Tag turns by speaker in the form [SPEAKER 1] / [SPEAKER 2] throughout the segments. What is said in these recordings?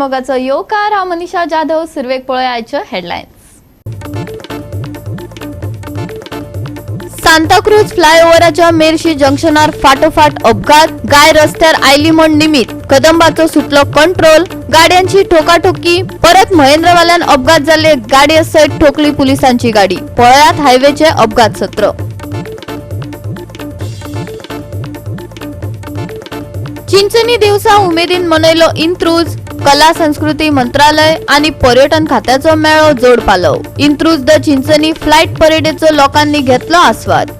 [SPEAKER 1] मोगाचो येवकार हांव मनीषा जाधव सुरवेक पळय आयच्यो हेडलायन्स। सांताक्रूज फ्लायओव्हराच्या मेर्शी जंक्शनार फाटोफाट अपघात, गाय रस्त्यार आयली म्हण निमित कदंबाचो सुटलो कंट्रोल, गाडयांची ठोकाठोकी, परत महेंद्रवाल्यान अपघात जाल्ले गाडये सयत ठोकली पुलिसांची गाडी। पळयात हायवेचे अपघात सत्र। चिंचणी दिवसा उमेदीन मनयलो इंत्रूज, कला संस्कृती मंत्रालय आणि पर्यटन खात्याचो मेळो जोड पालव। इंत्रूज द चिंचणी फ्लाइट परेडेचो लोकांनी घेतलो आस्वाद।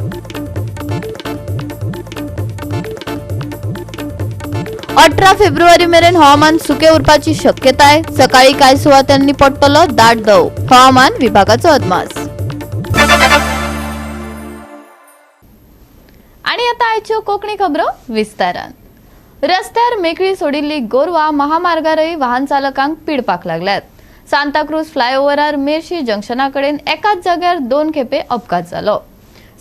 [SPEAKER 1] 18 फेब्रुवारी मेरेन हवामान सुके उरपाची शक्यताय। सकाळी कांय सुवातांनी पडटलो दाट दव। हवामान विभागाचो अदमास। आणि आता आयच्यो कोंकणी खबरो विस्तारान। रस्त्यार मेकळी सोडिल्ली गोरवां महामार्गारय वाहन चालकांक पिडपाक लागल्यात। सांताक्रूज फ्लायओव्हरार मेर्शी जंक्शनाकडेन एकाच जाग्यार 2 खेपे अपघात जालो।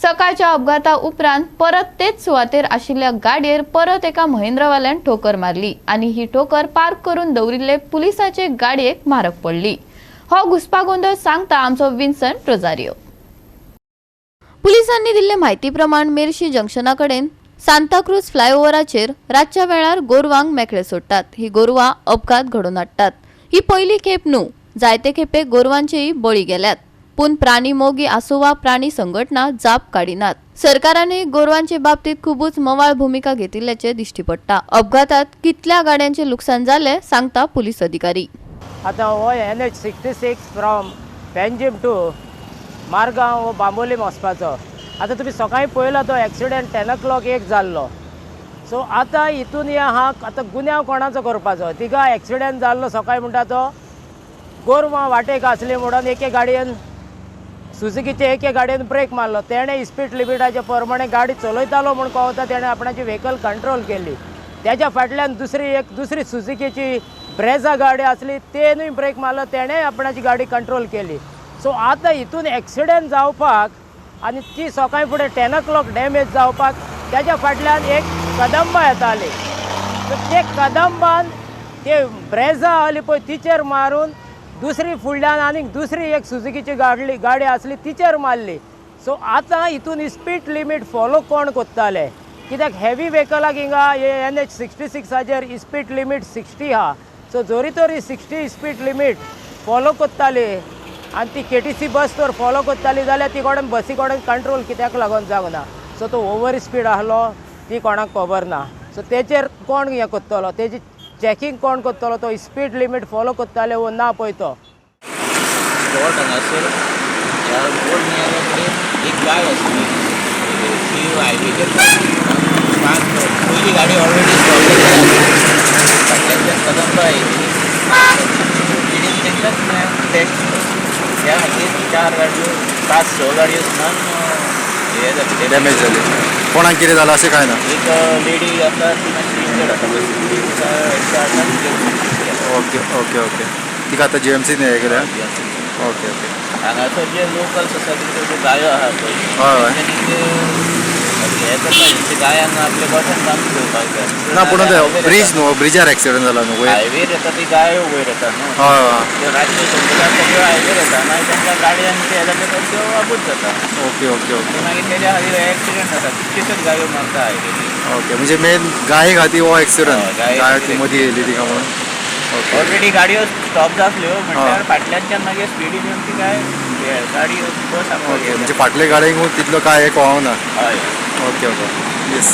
[SPEAKER 1] सकाळच्या अपघाता उपरांत परत तेच सुवातेर आशिल्ल्या गाडयेर परत एका महेंद्रवाल्यान ठोकर मारली आणि ही ठोकर पार्क करून दवरिल्ले पुलिसाचे गाडयेक मारक पडली। हो घुसपागोंदळ सांगता आमचो विन्संट रोजारियो। पुलिसांनी दिल्ले म्हायती प्रमाण मेर्शी जंक्शनाकडेन सांताक्रूज फ्लायओव्हराचेर रातच्या वेळार गोरवांक मेकळे सोडटात। ही गोरवां अपघात घडोवन हाडटात। ही पहिली खेप न्हू, जायते खेपे गोरवांचेय बळी गेल्यात। पूण प्राणी मोगी आसूं वा प्राणी संघटना जाप काडिनात। सरकारानय गोरवांचे बाबतीत खूबच मवाळ भूमिका घेतिल्ल्याचे दिश्टी पडटा। अपघातात कितल्या गाड्यांचे लुकसाण जाले सांगता पुलीस अधिकारी।
[SPEAKER 2] आता हो NH66 from Panjim to Margao हो बांबोलीम वचपाचो। आता तुम्ही सकाळी पळयला तो एक्सिडेंट 10 o'clock एक जाल्लो। सो आता हितून आता गुन्यांव कोणाचो करपाचो? तिका एक्सिडेंट जाल्लो सकाळी म्हणटा तो गोरवां वाटेक आसली म्हणून एके गाडयेन सुझुकीचे एके गाडयेन ब्रेक मारलो। तेणें स्पीड लिमिटाचे प्रमाणे गाडी चलयतालो म्हूण कळटा तेणें आपणाची व्हेकल कंट्रोल केली। त्याच्या फाटल्यान दुसरी सुझुकीची ब्रेझा गाडी आसली, तेणूय ब्रेक मारलो, तेणें आपणाची गाडी कंट्रोल केली। सो आता हितून एक्सिडेंट जावपाक आणि ती सकाळी फुडें 10 o'clock डॅमेज जावपाक त्याच्या फाटल्यान एक कदंबा येताली। सो ते कदंबान ते ब्रेझा आली पळय तिचेर मारून दुसरी फुडल्यान आनीक दुसरी एक सुझुकीची गाडी आसली तिचेर मारली। सो आतां हितून स्पीड लिमीट फॉलो कोण कोत्ताले? कित्याक हेवी व्हेकलाक हिंगा NH66 स्पीड लिमीट 60 हा। सो जोरी तोरी 60 स्पीड लिमीट फॉलो कोत्ताली आणि ती KTC बस तर फॉलो करताली जाल्यार ती कोण बसी कोण कंट्रोल कित्याक लागून जावना। सो तो ओवर स्पीड आसलो ती कोणाक खबर ना। सो तेचेर कोण हें करतलो, तेजी चॅकिंग कोण करतलो? तो स्पीड लिमीट फॉलो करताले वो ना पळय तो।
[SPEAKER 3] एक गाय आसली ती हायवेचेर पयली गाडी ऑलरेडी कदंबा येयली ह्या खातीर 4 गाडयो 5-6 गाडयो सुद्दां
[SPEAKER 4] डॅमेज जाले। कोणाक कितें जालां अशें कांय ना?
[SPEAKER 3] एक लेडी आसा ती मातशी इंजर्ड आसा।
[SPEAKER 4] ओके ओके ओके तिका आतां GMCन हें केल्या? Okay okay.
[SPEAKER 3] हांगासर जे लोकल्स आसा तितून गायो आसा पळय
[SPEAKER 4] हय
[SPEAKER 3] हें करपाक गायांक आपले बटन बांदून घेवपाक जाय
[SPEAKER 4] ना। पूण ब्रिज न्हू, ब्रिजार एक्सिडेंट जाला न्हू?
[SPEAKER 3] हायवेर येता ती गायो वयर येता न्हू।
[SPEAKER 4] हय
[SPEAKER 3] रातचे सगळ्यो हायवेर येता मागीर तांकां गाडयांक ते जाल्यार त्यो वाबूत जाता।
[SPEAKER 4] ओके ओके ओके
[SPEAKER 3] मागीर तेज्या खातीर एक्सिडेंट जाता, कितल्योश्योच गायो मरता हायवेर।
[SPEAKER 4] ओके म्हणजे मेन गाये खातीर हो एक्सिडेंट गाय ती मदीं येयली तिका म्हणून? ओके।
[SPEAKER 3] ऑलरेडी गाडयो स्टॉप जातल्यो म्हटल्यार फाटल्यानच्यान मागीर स्पिडीन येवन ती काय गाडी बस
[SPEAKER 4] ओके म्हणजे फाटले गाडयेक तितलो काय एक कळोंक ना?
[SPEAKER 3] हय
[SPEAKER 4] ओके ओके येस।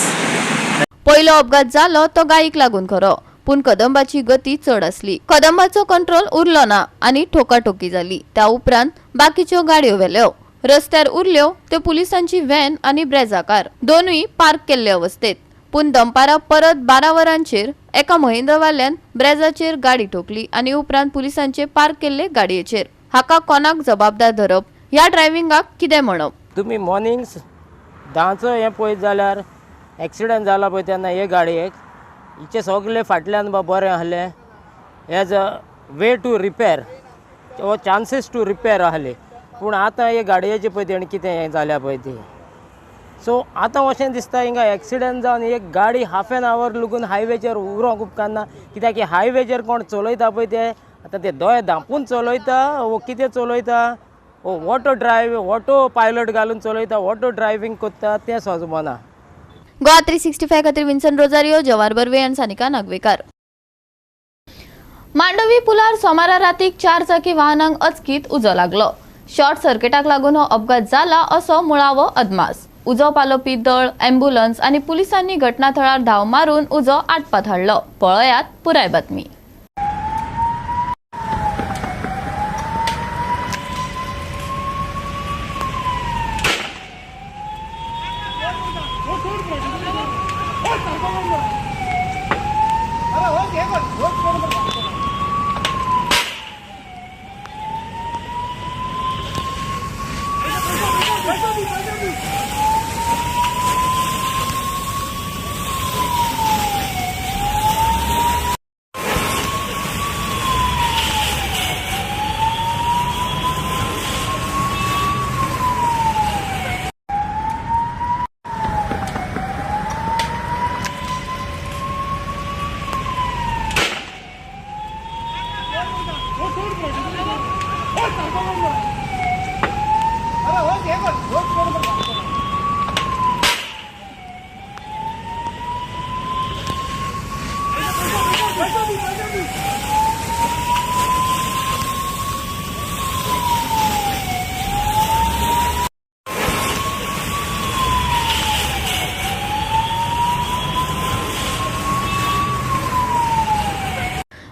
[SPEAKER 1] पहिलो अपघात जालो तो गायीक लागून खरो, पूण कदंबाची गती चड आसली। कदंबाचो कंट्रोल उरलो ना आणि ठोकाठोकी जाली। त्या उपरांत बाकीच्यो गाडयो व्हेल्यो। रस्त्यार उरल्यो त्यो पुलिसांची व्हॅन आणि ब्रेझा कार, दोनूय पार्क केल्ले अवस्थेत। पूण दनपारा परत 12 वरांचेर एका महेंद्रवाल्यान ब्रेझाचेर गाडी ठोकली आणि उपरांत पुलिसांचे पार्क केल्ले गाडयेचेर। हाका कोणाक जबाबदार धरप? ह्या ड्रायव्हिंगाक कितें म्हणप?
[SPEAKER 2] तुम्ही मॉर्निंग 10चो हें पळयत जाल्यार एक्सिडेंट जाला पळय तेन्ना हे गाडयेक हिचे सगळे फाटल्यान बरें आहलें। As a way to repair वो चान्सीस टू रिपेर आहले। पूण आतां हे गाडयेचे पळय तेणें कितें हें जाल्या पळय ती सो आतां अशें दिसता हिंगा एक्सिडेंट जावन एक गाडी हाफ एन आवर लगून हायवेचेर उरोंक उपकारना, कित्याक की हायवेचेर कोण चलयता पळय ते आतां ते दोळे धांपून चलयता वो कितें चलयता, ऑटो पायलट घालून चलयता, ऑटो ड्रायव्हिंग करता तें समजना.
[SPEAKER 1] गोवा 365 खातीर विन्सन रोजारियो, जवाहर बर्वे आनी सानिका नागवेकार. मांडवी पुलार सोमारा रातीक 4 चाकी वाहनांक अचकीत उजो लागलो. शॉर्ट सर्किटाक लागून हो अपघात जाला असो मुळावो अदमास. उजो पालोवपी दळ, अँब्युलन्स आनी पुलिसांनी घटनाथळार धांव मारून उजो आटपात हाडलो. पळयात पुराय बातमी.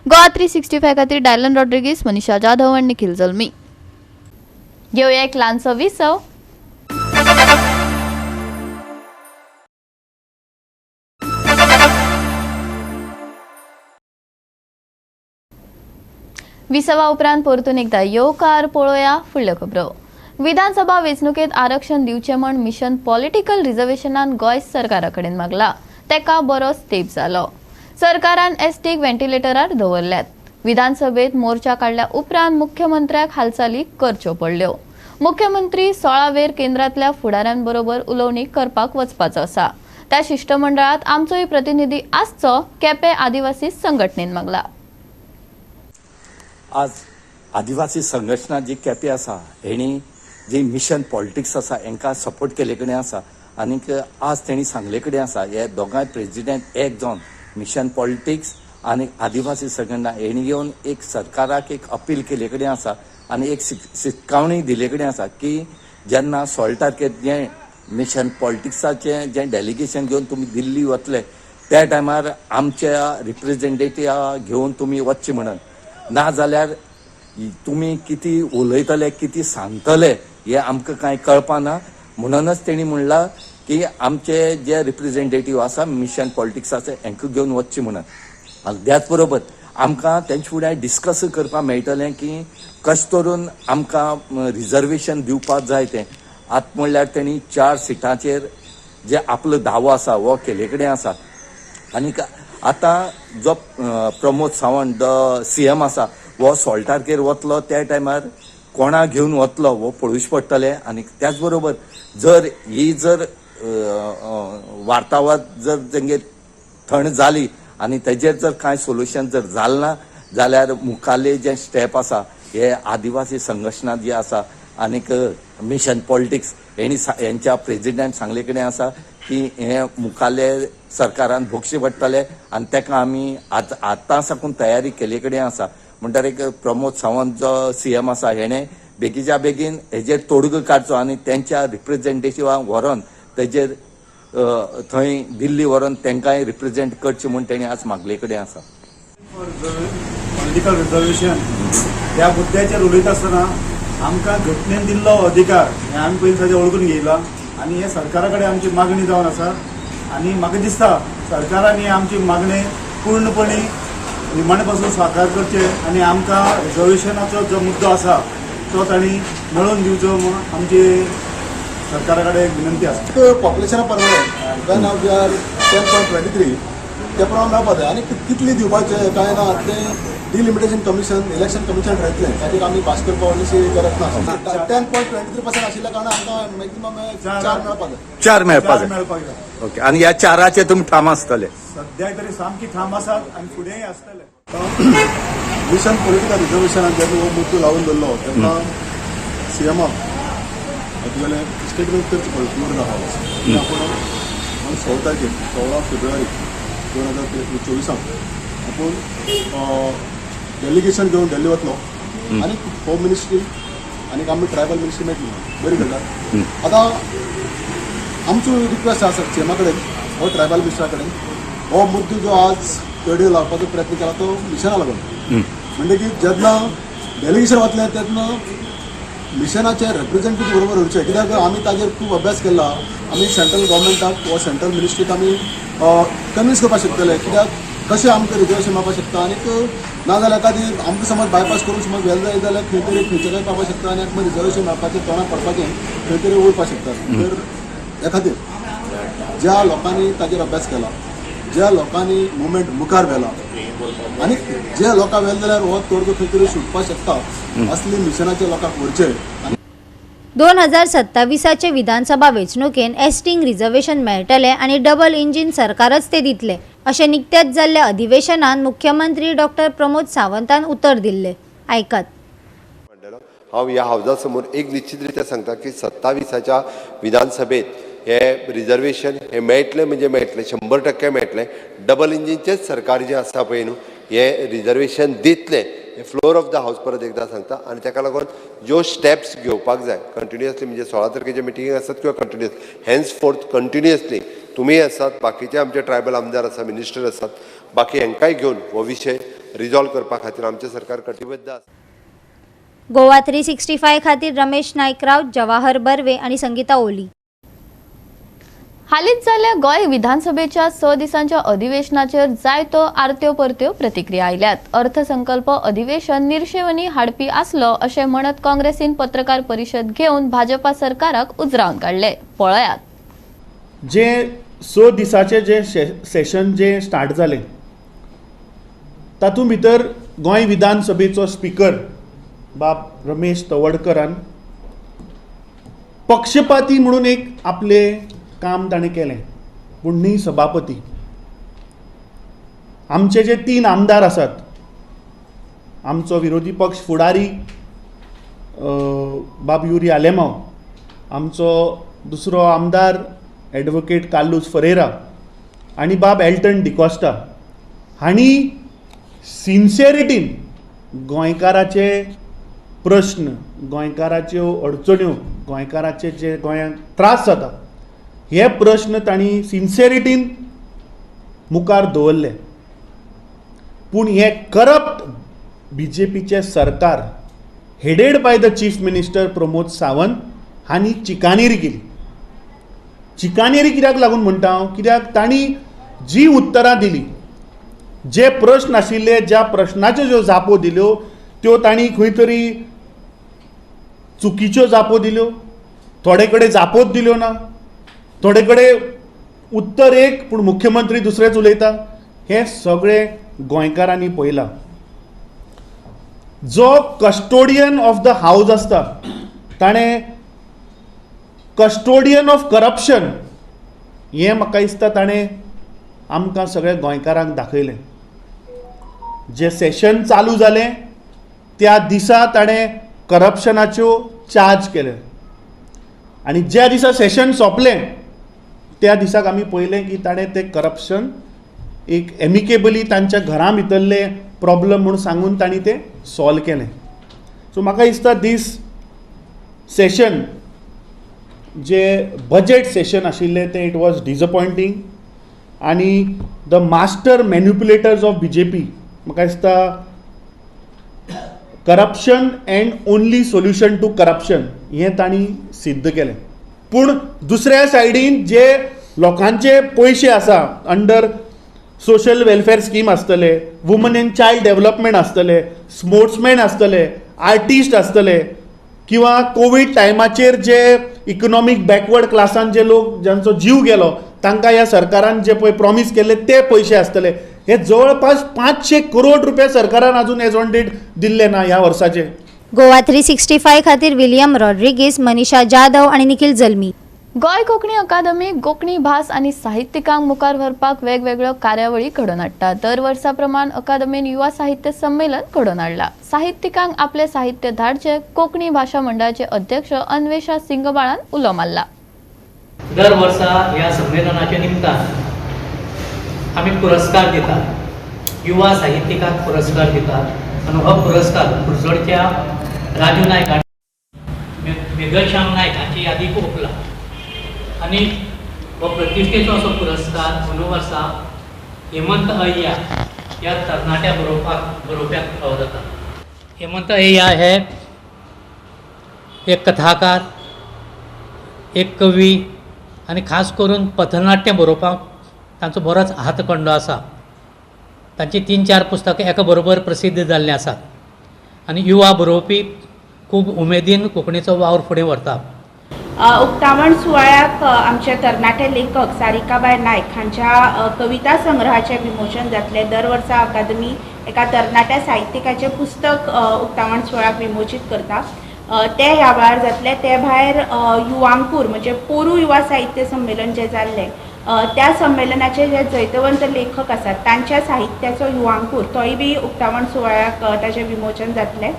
[SPEAKER 1] गोवा 365 खातीर डायलन रॉड्रिगीस, मनीषा जाधव आनी निखिल जल्मी. घेवया एक ल्हानसो विसव. विसवा उपरांत परतून एकदा येवकार पळोवया फुडल्यो खबरो. विधानसभा वेंचणुकेत आरक्षण दिवचे म्हण मिशन पॉलिटिकल रिझर्वेशनान गोंय सरकारा कडेन मागला. तेका बरोच तेंप जालो. सरकारान एसटीक व्हेंटिलेटरार दवरल्यात. विधानसभेत मोर्चा काडल्या उपरांत मुख्यमंत्र्याक हालचाली करच्यो पडल्यो. मुख्यमंत्री 16 वेर केंद्रांतल्या फुडाऱ्यांबरोबर उलोवणी करपाक वचपाचो आसा. त्या शिष्टमंडळात आमचोय प्रतिनिधी आसचो केपें आदिवासी संघटनेन मागला.
[SPEAKER 5] आज आदिवासी संघटना जी केपें आसा हेणी जी मिशन पॉलिटिक्स आसा हांकां सपोर्ट केले कडेन आसा आनीक आज तेणी सांगले कडेन आसा हे दोगांय प्रेजिडेंट एक जावन मिशन पॉलिटिक्स आनी आदिवासी संघटना हेणी घेवन एक सरकाराक एक अपील केले कडेन आसा आनी एक शिटकावणी दिले कडेन आसा की जेन्ना 16 तारखेर जें मिशन पॉलिटिक्साचें जें डेलिगेशन घेवन तुमी दिल्ली वतले त्या टायमार आमच्या रिप्रेझेंटेटिव्हा घेवन तुमी वचचे म्हणून, ना जाल्यार तुमी किती उलयतले किती सांगतले हे आमकां कांय कळपाना. म्हणूनच तेणी म्हणला की आमचे जे रिप्रेझेंटेटिव्ह आसा मिशन पॉलिटिक्साचे हांकां घेवन वचचे म्हणून. आनी त्याच बरोबर आमकां तेंचे फुडें डिस्कस करपाक मेळटलें की कशें करून आमकां रिजर्वेशन दिवपाक जाय तें. आतां म्हणल्यार तेणी 4 सिटांचेर जे आपलो दावो आसा हो केले कडेन आसा. आनीक आतां जो प्रमोद सावंत CM आसा हो 16 तारखेर वतलो त्या टायमार कोणा घेवन वतलो हो पळोवचें पडटलें. आनी त्याच बरोबर जर ही जर वार्तावळ जर तेंगे थंड जाली आनी तेजेर जर कांय सोल्युशन जर जालें ना जाल्यार मुखाल्ले जे स्टेप आसा हे आदिवासी संघटना जी आसा आनीक मिशन पॉलिटिक्स हेंच्या प्रेजिडेंट सांगले कडेन आसा की हे मुखाल्ले सरकारान भोगचें पडटले आनी तेका आमी आतां साकून तयारी केले कडेन आसा. म्हणटार एक प्रमोद सावंत जो CM आसा हेणें बेगीच्या बेगीन हेजेर तोडगो काडचो आनी तेंच्या रिप्रेझेंटेटिव्हांक व्हरोन तेजेर थंय दिल्ली व्हरोन तेंकांय रिप्रेझेंट करचें म्हूण तेणी आज मागले कडेन आसा.
[SPEAKER 6] पॉलिटिकल रिजर्वेशन ह्या मुद्द्याचेर उलयता आसतना आमकां घटनेन दिल्लो अधिकार हे आमी पयलीं सगळें वळखून घेयला आनी हे सरकारा कडेन आमची मागणी जावन आसा. आनी म्हाका दिसता सरकारान ही आमची मागणी पूर्णपणी निमाणे पासून साकार करचे आनी आमकां रिजर्वेशनाचो जो मुद्दो आसा तो तांणी मेळोवन दिवचो म्हूण आमची सरकारा कडेन विनंती आसा.
[SPEAKER 7] population of Parvati, when we are 10.23, ते प्रमाण मेळपाक जाय आनी कितली दिवपाचे काय ना तें डिलिमिटेशन कमिशन इलेक्शन कमिशन थारायतलें ताचेर आमी भास करपाक व्हडलीशी गरज ना 10.23% आशिल्ल्या कारणान आमकां मॅक्झिमम 4 मेळपाक जाय
[SPEAKER 5] 4 मेळपाक जाय
[SPEAKER 6] मेळपाक जाय
[SPEAKER 5] ओके आणि ह्या 4 तुमी ठाम आसतले
[SPEAKER 6] सद्या तरी सामकी ठाम आसात आनी फुडेंय आसतले
[SPEAKER 7] मिशन पॉलिटिकल रिजर्वेशनाक जेन्ना हो मुद्दो लावून दवरलो तेन्ना सीएमाक तुगेलें स्टेटमेंट करचें पडलें प्युअर द हावस आपण 16 तारखेर 16 फेब्रुवारी 2024 आपण डेलिगेशन घेवन दिल्ली वतलो आनी होम मिनिस्ट्री आनी आमी ट्रायबल मिनिस्ट्री मेळटली बरी गजाल आतां आमचो रिक्वेस्ट आसा सीएमा कडेन हो ट्रायबल मिनिस्टरा कडेन हो मुद्दो जो आज कडेन लावपाचो प्रयत्न केला तो मिशना लागून म्हणटकीर जेन्ना डेलिगेशन वतलें तेन्ना मिशनाचे रिप्रेझेंटेटीव बरोबर उरचे कित्याक आमी ताजेर खूब अभ्यास केला आमी सेंट्रल गव्हर्मेंटाक वा सेंट्रल मिनिस्ट्रीक आमी कन्विन्स करपाक शकतले कित्याक कशें आमकां रिजर्वेशन मेळपाक शकता आनीक नाजाल्यार एखादी आमकां समज बायपास करून समज वेल जाय जाल्यार खंय तरी खंयच्याय पावपाक शकता आनी आमकां रिजर्वेशन मेळपाचें तोंडाक पडपाचें खंय तरी उरपाक शकता तर ह्या खातीर ज्या लोकांनी ताजेर अभ्यास केला ज्या लोकांनी मुवमेंट मुखार व्हेला आनी जे लोकां व्हेले जाल्यार हो तोडगो खंय तरी सुटपाक शकता असले मिशनाचे लोकांक व्हरचे
[SPEAKER 8] 2027चे विधानसभा वेंचणुकेन एसटींक रिझर्वेशन मेळटले आनी डबल इंजिन सरकारच ते दितले अशें निकतेच जाल्ल्या अधिवेशनात मुख्यमंत्री डॉक्टर प्रमोद सावंतान उतर दिल्ले आयकात
[SPEAKER 9] हांव ह्या हावजा समोर एक निश्चित रित्या सांगता की 27च्या विधानसभेत हे रिजर्वेशन हे मेळटले म्हणजे मेळटले 100% मेळटले डबल इंजिनचेच सरकार जे आसा पळय न्हू हे रिजर्वेशन दितले हे फ्लोर ऑफ द हावस परत एकदा सांगता आनी ताका लागून ज्यो स्टेप्स घेवपाक जाय कंटिन्युअसली म्हणजे 16 तारखेचे मिटींग आसतात किंवा कंटिन्युअस हेन्स फोर्थ कंटिन्युअसली तुमी आसात बाकीचे आमचे ट्रायबल आमदार आसा मिनिस्टर आसात बाकी हांकांय घेवन हो विशय रिजॉल्व करपा खातीर आमचें सरकार कटिबद्ध आसा
[SPEAKER 8] गोवा 365 खातीर रमेश नायकराव जवाहर बर्वे आणि संगीता ओली
[SPEAKER 1] हालींच जाल्ल्या गोंय विधानसभेच्या 6 दिसांच्या अधिवेशनाचेर जायत्यो आरत्यो परत्यो प्रतिक्रिया आयल्यात अर्थसंकल्प अधिवेशन निर्शेवणी हाडपी आसलो अशें म्हणत काँग्रेसीन पत्रकार परिशद घेवन भाजपा सरकाराक उजरावन काडले पळयात
[SPEAKER 6] जे 6 दिसाचे जे सेशन जे स्टार्ट जालें तातूंत भितर गोंय विधानसभेचो स्पीकर बाब रमेश तवडकरान पक्षपाती म्हणून एक आपले काम ताणें केलें पूण न्ही सभापती आमचे जे 3 आमदार आसात आमचो विरोधी पक्ष फुडारी बाब युरी आलेमांव आमचो दुसरो आमदार एडवोकेट कार्लोस फरेरा आनी बाब एल्टन डिकॉस्टा हांणी सिन्सियरिटीन गोंयकाराचे प्रश्न गोंयकाराच्यो अडचण्यो गोंयकाराचे जे गोंयांत त्रास जाता हे प्रश्न तांणी सिन्सियरिटीन मुखार दवरले पूण हे करप्ट बीजेपीचे सरकार headed by the chief minister Pramod Sawant हांणी चिकानेरी केली चिकानेरी कित्याक लागून म्हणटा हांव कित्याक तांणी जी उतरां दिली जे प्रश्न आशिल्ले ज्या प्रश्नाच्यो ज्यो जापो दिल्यो त्यो तांणी खंय तरी चुकीच्यो जापो दिल्यो थोडे कडेन जापोच दिल्यो ना थोडे कडेन उत्तर एक पूण मुख्यमंत्री दुसरेच उलयता हे सगळे गोंयकारांनी पळयलां जो कस्टोडियन ऑफ द हावस आसता ताणें कस्टोडियन ऑफ करप्शन हें म्हाका दिसता ताणें आमकां सगळ्या गोंयकारांक दाखयलें जे सेशन चालू जालें त्या दिसा ताणें करप्शनाच्यो चार्ज केले आनी ज्या दिसा सेशन सोंपलें त्या दिसाक आमी पळयलें की ताणें तें करप्शन एक एमिकेबली तांच्या घरां भितरले प्रॉब्लम म्हणून सांगून तांणी तें सॉल्व केलें सो म्हाका दिसता दीस सेशन जे बजेट सेशन आशिल्लें तें इट वॉज डिसअपॉयंटींग आनी the master manipulators of BJP म्हाका दिसता corruption and only solution to corruption हें तांणी सिद्ध केलें पूण दुसऱ्या सायडीन जे लोकांचे पयशे आसा अंडर सोशल वेलफेअर स्कीम आसतले वुमन एंड चायल्ड डेव्हलपमेंट आसतले स्पोर्ट्समॅन आसतले आर्टिस्ट आसतले किंवा कोवीड टायमाचेर जे इकॉनॉमीक बॅकवर्ड क्लासान जे लोक ज्यांचो जीव गेलो तांकां ह्या सरकारान जे पळय प्रॉमीस केले ते पयशे आसतले. हे जवळपास 500 करोड रुपया सरकारान अजून एजॉन्टेड दिल्ले ना ह्या वर्साचे.
[SPEAKER 8] गोवा 365 खातीर विलियम रॉड्रिगीस, मनीषा जाधव आणि निखिल जल्मी.
[SPEAKER 1] गोंय कोंकणी अकादमी कोंकणी भास आनी साहित्यिकांक मुखार व्हरपाक वेगवेगळ्यो कार्यावळी घडोवन हाडटा. दर वर्सा प्रमाण अकादमीन युवा साहित्य संमेलन घडोवन हाडला. साहित्यिकांक आपले साहित्य धाडचे कोंकणी भाशा मंडळाचे अध्यक्ष अन्वेषा सिंगबाळान उलो मारला.
[SPEAKER 10] दर वर्सा ह्या संमेलनाच्या निमतान आमी पुरस्कार दितात, युवा साहित्यिकांक पुरस्कार दितात आणि हो पुरस्कार कुडचडच्या राजू नायक आनी मेघश्याम नायक हांची यादी ओंपला आणि हो प्रतिश्ठेचो असो पुरस्कार अंदू वर्सा हेमंत अय्या ह्या तरणाट्या बरोवप्याक फावो जाता. हेमंत अय्या हे एक कथाकार, एक कवी आणि खास करून पथनाट्य बरोवपाक तांचो बरोच हातखंडो आसा. तांची 3-4 पुस्तकां एका बरोबर प्रसिद्ध जाल्लीं आसात आनी युवा बरोवपी खूब उमेदीन कोंकणीचो वावर फुडें व्हरता.
[SPEAKER 11] उक्तावण सुवाळ्याक आमचे तरणाटे लेखक सारिकाबाई नायक हांच्या कविता संग्रहाचें विमोचन जातलें. दर वर्सा अकादमी एका तरणाट्या साहित्यिकाचें पुस्तक उक्तावण सुवाळ्याक विमोचीत करता. ते ह्या वेळार जातले. ते भायर युवांकूर म्हणजे पोरू युवा साहित्य संमेलन जें जाल्लें त्या संमेलनाचे जे जैतवंत लेखक आसात तांच्या साहित्याचो युवांकूर तोय बी उक्तावण सुवाळ्याक ताचें विमोचन जातलें.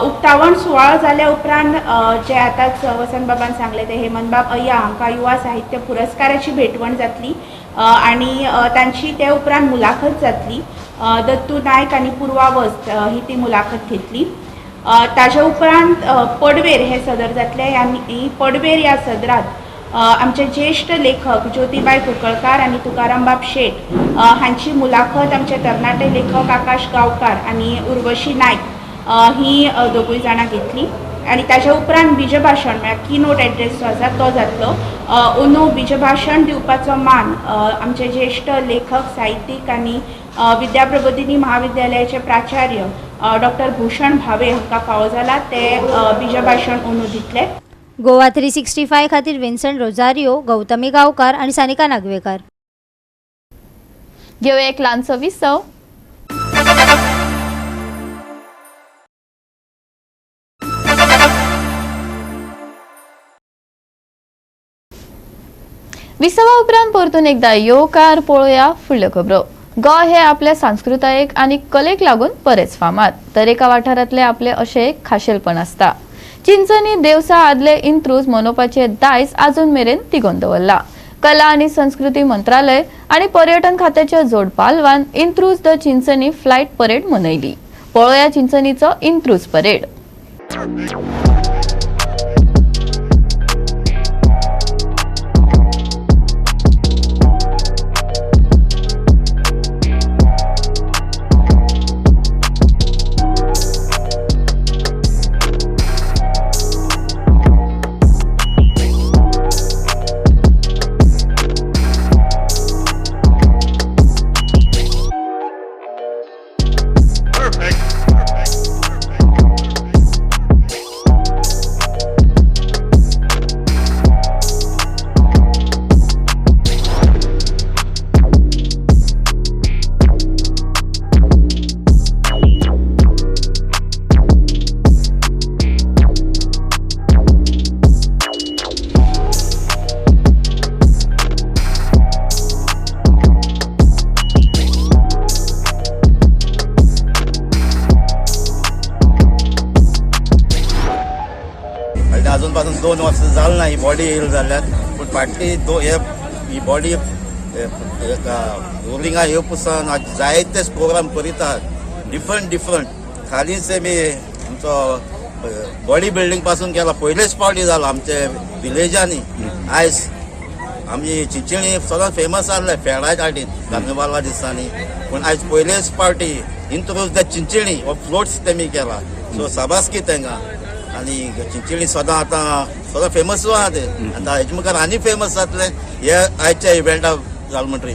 [SPEAKER 11] उक्तावण सुवाळो जाल्या उपरांत जे आतांच वसंत बाबान सांगले ते हेमंत बाब अय्या हांकां युवा साहित्य पुरस्काराची भेटवण जातली आनी तांची ते उपरांत मुलाखत जातली. दत्तू नायक आनी पुर्वा वस्त ही ती मुलाखत घेतली. ताजे उपरांत पडवेर हे सदर जातले आनी पडवेर ह्या सदरांत आमचे ज्येश्ठ लेखक ज्योतिबाई कुंकळकार आनी तुकाराम बाब शेट हांची मुलाखत आमचे तरणाटे लेखक आकाश गांवकार आनी उर्वशी नायक ही दोगूय जाणां घेतली. आनी ताजे उपरांत बीजभाशण म्हळ्यार की नोट एड्रेस जो आसा तो जातलो. अंदू बीजभाशण दिवपाचो मान आमचे ज्येश्ठ लेखक साहित्यीक आनी विद्याप्रबोधिनी महाविद्यालयाचे प्राचार्य डॉक्टर भूषण भावे हांकां फावो जाला. ते बीजभाशण अंदू दितले.
[SPEAKER 8] गोवा 365 खातीर विन्संट रोजारियो, गौतमी गांवकार आणि सानिका नागवेकर.
[SPEAKER 1] घेऊया एक ल्हानसो विसव. विसवा उपरांत परतून एकदा येवकार पळोवया फुडल्यो खबरो. गोंय हे आपल्या सांस्कृतायेक आनी कलेक लागून बरेच फामाद. दरेका वाठारांतले आपले अशें एक खाशेलपण आसता. चिंचणी देवसा आदले इंत्रूज मनोवपाचे दायज आजून मेरेन तिगोवन दवरला. कला आनी संस्कृती मंत्रालय आनी पर्यटन खात्याच्या जोड पालवान इंत्रूज द चिंचणी फ्लायट परेड मनयली. पळोवया चिंचणीचो इंत्रूज परेड.
[SPEAKER 12] अजूनपासून 2 वर्ष जाल ना ही बॉडी येयल जाल्यार पूण फाटली ही बॉडी रोलिंगा येवपासून जायते प्रोग्राम करीतात डिफरंट खालीच मी आमचो बॉडी बिल्डिंग पासून केला. पयलेच पावटी जालो आमचे विलेजांनी. आयज आमी चिंचणी सदांच फेमस आसले फेडाच्या हाटीन कार्निवाला दिसांनी, पूण आयज पयलेच पावटी इंत्रूज द चिंचणी हो फ्लोट्स तेमी केला. सो शाबासकी तेंकां. आनी चिंचणी सदां फेमस आहा ते. आतां हेजे मुखार आनी फेमस जातले हे आयच्या इव्हेंटाक जाल म्हणटरी.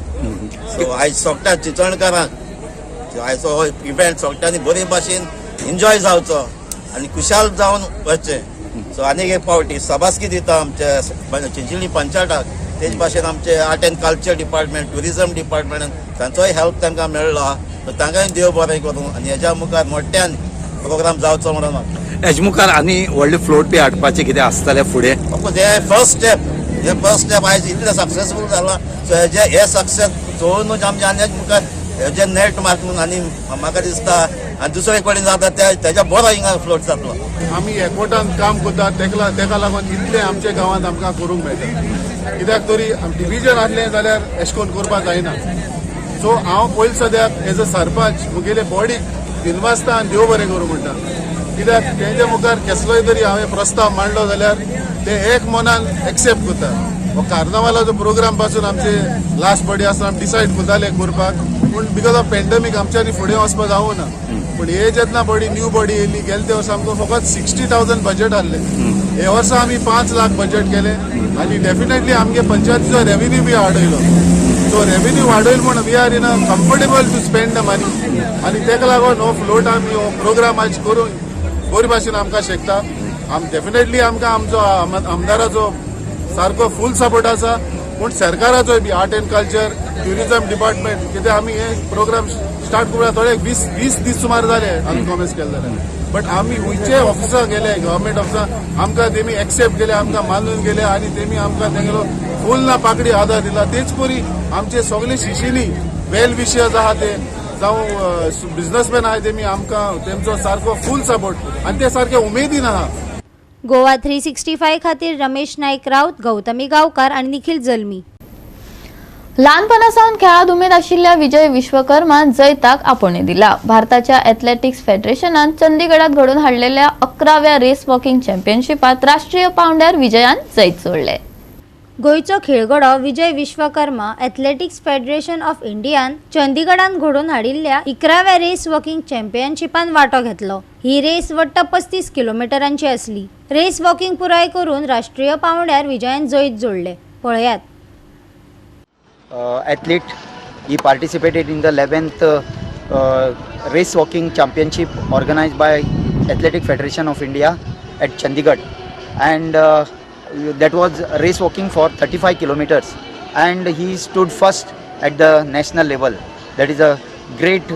[SPEAKER 12] सो आयज सोगट्या चिंचणकारांक आयचो हो इव्हेंट सोगट्यांनी बरे भाशेन एन्जॉय जावचो आनी खुशाल जावन वचचें. सो आनीक एक पावटी शाबासकी दिता आमच्या चिंचणी पंचायताक तेच भाशेन आमचे art and culture department, tourism department तांचोय हेल्प तांकां मेळ्ळो आहा. सो तांकांय देव बरें करूं आनी हेज्या मुखार मोठ्यान प्रोग्राम जावचो म्हणून म्हाका.
[SPEAKER 5] हेजे मुखार आनी व्हडले फ्लोट बी हाडपाचें कितें आसतलें फुडें?
[SPEAKER 12] ऑफकोर्स हे फर्स्ट स्टेप आयज इतलें सक्सेसफूल जाला. सो हे सक्सेस चोवूनूच आमच्या आनी मुखार हेजे नेट मारून आनी म्हाका दिसता आनी दुसरे कडेन जाता तेज्या बरो हिंगा फ्लोट जातलो.
[SPEAKER 7] आमी एकवटान काम करतात तेका लागून इतलें आमच्या गांवांत आमकां करूंक मेळटा. कित्याक तरी डिविजन आसलें जाल्यार अशें करून करपाक जायना. सो हांव पयलीं सद्याक एज अ सरपंच मुगेले बॉडीक दिनवासता आनी देव बरें करूं म्हणटा. कित्याक तेंच्या मुखार कसलोय तरी हांवें प्रस्ताव मांडलो जाल्यार ते एक मनान एक्सेप्ट करता. हो कार्नावालाचो प्रोग्राम पासून आमचे लास्ट बॉडी आसा आमी डिसायड करताले करपाक, पूण बिकॉज ऑफ पॅन्डेमीक आमच्यांनी फुडें वचपाक जावूं ना. पूण हे जेन्ना न्यू बॉडी येयली गेले ते वर्सा आमकां फकत 60,000 बजेट आहलें. हे वर्सा आमी 5 लाख बजेट केलें आनी डेफिनेटली आमगे पंचायतीचो रेव्हेन्यू बी वाडयलो. सो रेव्हेन्यू वाडयलो म्हण we are in a comfortable to spend the money आनी तेका लागून हो फ्लोट आमी हो प्रोग्राम आज करून बरे भाशेन आमकां शकता. डेफिनेटली आमकां आमचो आमदाराचो सारको फूल सपोर्ट आसा, पूण सरकाराचोय बी art and culture, tourism department कित्याक आमी हे प्रोग्राम स्टार्ट करूया थोडे 20 दीस सुमार जाले आमी कॉमेंस केले जाल्यार. बट आमी खंयचे ऑफिसाक गेले गव्हर्मेंट ऑफिसाक आमकां तेमी एक्सेप्ट केले, आमकां मानून गेले आनी तेमी आमकां तेंगेलो फूल ना पाकडी आदार दिला. तेच परी आमचे सगळे शिशिनी वेल विशयर्स आहा ते जावं बिझनेसमॅन आहाय तेमी आमकां तेंचो सारको फूल सपोर्ट आनी ते सारके उमेदीन आहा.
[SPEAKER 8] गोवा 365 खातीर रमेश नाईक राऊत, गौतमी गांवकार आणि निखिल जल्मी.
[SPEAKER 1] ल्हानपणासावन खेळांत उमेद आशिल्ल्या विजय विश्वकर्मान जैताक आपणे दिला. भारताच्या एथलेटिक्स फेडरेशनान चंदीगडात घडोवन हाडलेल्या 11व्या रेस वॉकिंग चॅम्पियनशिपात राष्ट्रीय पांवड्यार विजयान जैत सोडले.
[SPEAKER 8] गोंयचो खेळगडो विजय Vishwakarma athletics federation of Indian चंदीगडात घडोवन हाडिल्ल्या 11व्या रेस वॉकिंग चॅम्पियनशिपान वांटो घेतलो. ही रेस वट्ट 35 किलोमिटरांची असली. रेस वॉकिंग पुराय करून राष्ट्रीय पांवड्यार विजयान जैत जोडले. पळयात.
[SPEAKER 13] Athlete, he participated in the 11th race walking championship organized by Athletic Federation of India at Chandigarh, and that was race walking for 35 kilometers, and he stood first at the national level. That is a great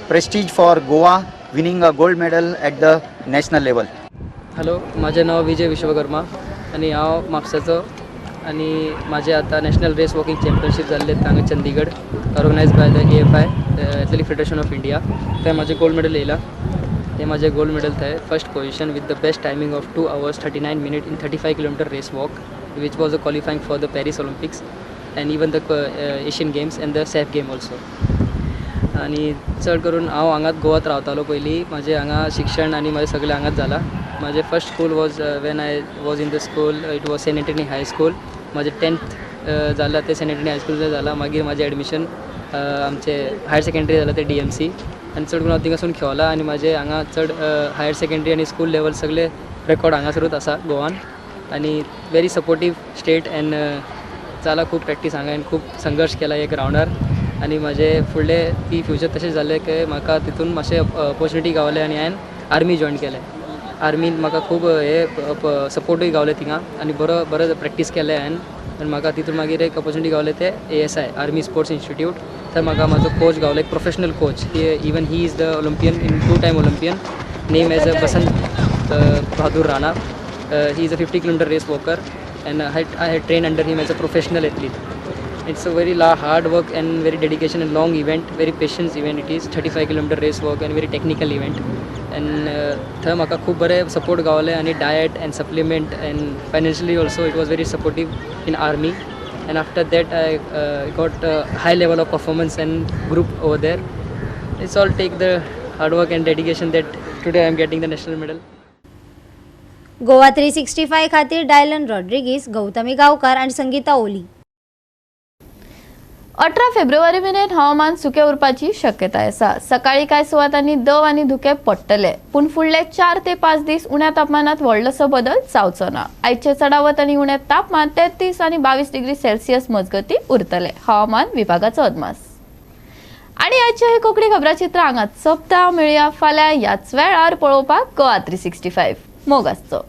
[SPEAKER 13] prestige for Goa, winning a gold medal at the national level.
[SPEAKER 14] Hello, माझे नाव विजय विश्वकर्मा आणि हांव म्हापसाचो आणि माझे आता national race walking championship जाल्ले हांगा Chandigarh organise by the AFI athletic federation of India. थंय माझे गोल्ड मेडल येयला. हे माझे गोल्ड मेडल थंय first position with the best timing of 2 hours 39 minutes in 35 kilometer race walk, which was a qualifying for the Paris Olympics and even the Asian Games and the SAF game also. आणि चड करून हांव हांगाच गोवात रावतालो पयलीं. माझे हांगा शिक्षण आनी माझे सगळें हांगाच जाला. माझे first school was when I was in the school it was sent Antony high school. माझे 10th जाला ते सेंट एंटनी हाय स्कूल जाला. मागीर माझे एडमिशन आमचे हायर सेकंडरी जाला ते DMC आनी चड करून हांव थिंगासून खेळला. आनी माझे हांगा चड हायर सेकंडरी आनी स्कूल लेवल सगळे रेकॉर्ड हांगासरूच आसा गोवान. आनी व्हेरी सपोर्टीव स्टेट एंड जाला. खूब प्रॅक्टीस हांगा आनी खूब संघर्श केला हे ग्रावंडार. आनी माझे फुडले ती फ्युचर तशें जालें की म्हाका तितून मातशें ऑपॉर्च्युनिटी गावले आनी हांवें आर्मी जॉयन केलें. आर्मीन म्हाका खूब हे सपोर्टूय गावले थिंगा आनी बरो प्रॅक्टीस केलें हांवें. आनी म्हाका तितून मागीर एक ऑपॉर्च्युनिटी गावले ते ASI आर्मी स्पोर्ट्स इंस्टिट्यूट. थंय म्हाका म्हाजो कोच गावलो, एक professional coach. Even he is the olympian in 2-time olympian name as a Basant Bahadur Rana. He is a 50 kilometer race walker and I had trained under him as a professional athlete. It's a very hard work and very dedication and long event, very patience event it is. 35 kilometer race walk and very technical event. And थंय म्हाका खूब बरें support गावले आनी diet and supplement and financially also it was very supportive in army. And after that I got a high level of performance and group over there. It's all take the hard work and dedication that today I am getting the national medal.
[SPEAKER 8] Goa 365 खातीर Dylan Rodrigues, Gautami गांवकार आणि संगीता ओली.
[SPEAKER 1] 18 February मेरेन हवामान सुके उरपाची शक्यताय आसा. सकाळी कांय सुवातांनी दव आनी धुके पडटले, पूण फुडले 4 ते 5 दीस उण्या तापमानात व्हडलोसो बदल जावचो ना. आयचे चडावत आनी उणे तापमान 33 आनी 22 डिग्री सेल्सियस मजगती उरतले, हवामान विभागाचो अदमास. आणि आजचे हे कोंकणी खबराचित्र हांगाच सोंपता. मेळुया फाल्यां ह्याच वेळार पळोवपाक गोवा 365. मोग आसचो.